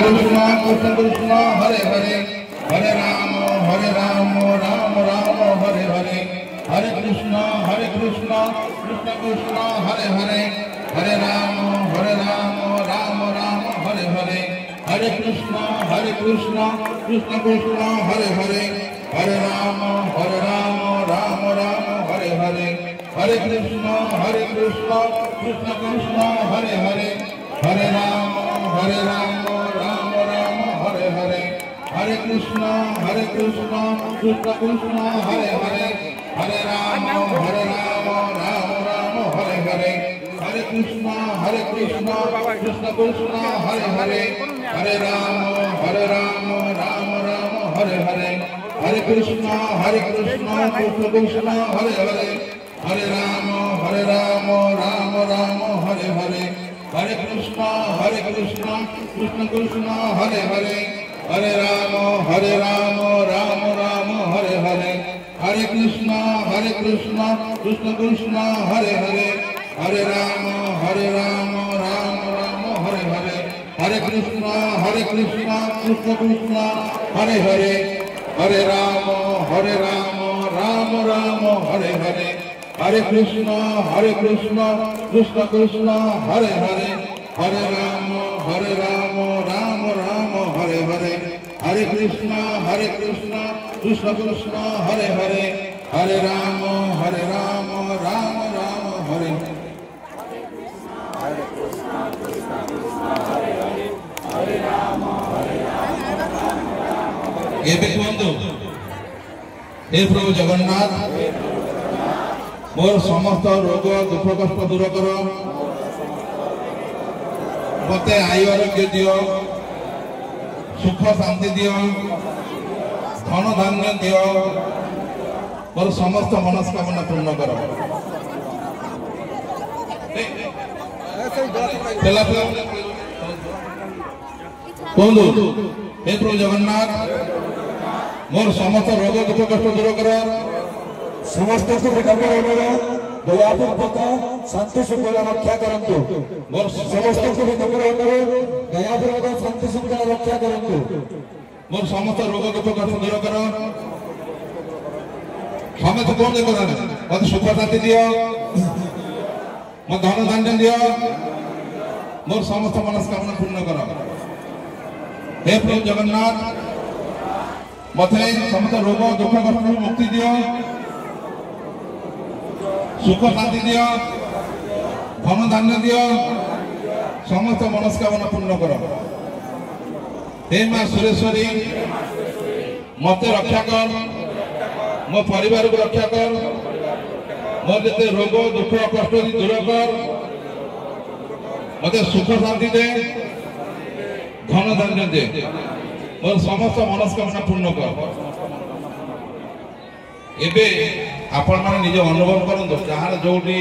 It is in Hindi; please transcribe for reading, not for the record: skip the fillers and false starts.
कृष्ण कृष्ण कृष्ण हरे हरे हरे राम राम राम हरे हरे हरे कृष्ण कृष्ण कृष्ण हरे हरे हरे राम राम राम हरे हरे हरे कृष्ण कृष्ण कृष्ण हरे हरे हरे राम राम हरे हरे हरे कृष्ण कृष्ण कृष्ण हरे हरे हरे राम राम हरे हरे हरे कृष्ण कृष्ण कृष्ण हरे हरे हरे राम राम हरे हरे हरे कृष्ण कृष्ण कृष्ण हरे हरे हरे राम राम हरे हरे हरे कृष्ण कृष्ण कृष्ण हरे हरे हरे राम राम हरे हरे हरे कृष्ण कृष्ण कृष्ण हरे हरे हरे राम राम हरे हरे हरे कृष्ण कृष्ण कृष्ण हरे हरे हरे राम राम हरे हरे हरे कृष्ण कृष्ण कृष्ण हरे हरे हरे राम राम हरे हरे हरे कृष्ण कृष्ण कृष्ण हरे हरे हरे राम राम हरे हरे हरे कृष्ण कृष्ण कृष्ण हरे हरे हरे राम राम हरे हे प्रभु जगन्नाथ मोर समस्त रोग दुख कष्ट दूर कर मत आयु आरोग्य दियो सुख शांति दियो धन धान्य दियो मोर समस्त मनस्कामना पूर्ण कर हे प्रभु जगन्नाथ मोर समस्त रोग दुख कष्ट दूर कर समस्त दयापूर्वक शांति श्रृंखला रक्षा करंतु मोर समस्त दयापूर्वक शांति श्रृंखला रक्षा करंतु मोर समस्त रोग दुख कष्ट दूर कर समस्त कौन देखो मत सुख शांति दियो मत धन धान्य दियो मोर समस्त मनस्कामना पूर्ण कर हे प्रभु जगन्नाथ मते समस्त रोग दुख कष्ट मुक्ति दियो सुख शांति दियो धन धान्य दियो समस्त मनस्कामना पूर्ण कर हे मां सुरेश्वरी मत रक्षा कर मो परिवार को रक्षा कर मोर जते रोग दुख कष्ट दूर कर मते सुख शांति दे धन धान्य दे मोर समस्त मनस्कामना पूर्ण कर एबे आपण माने निज अनुभव करन जहार जोटी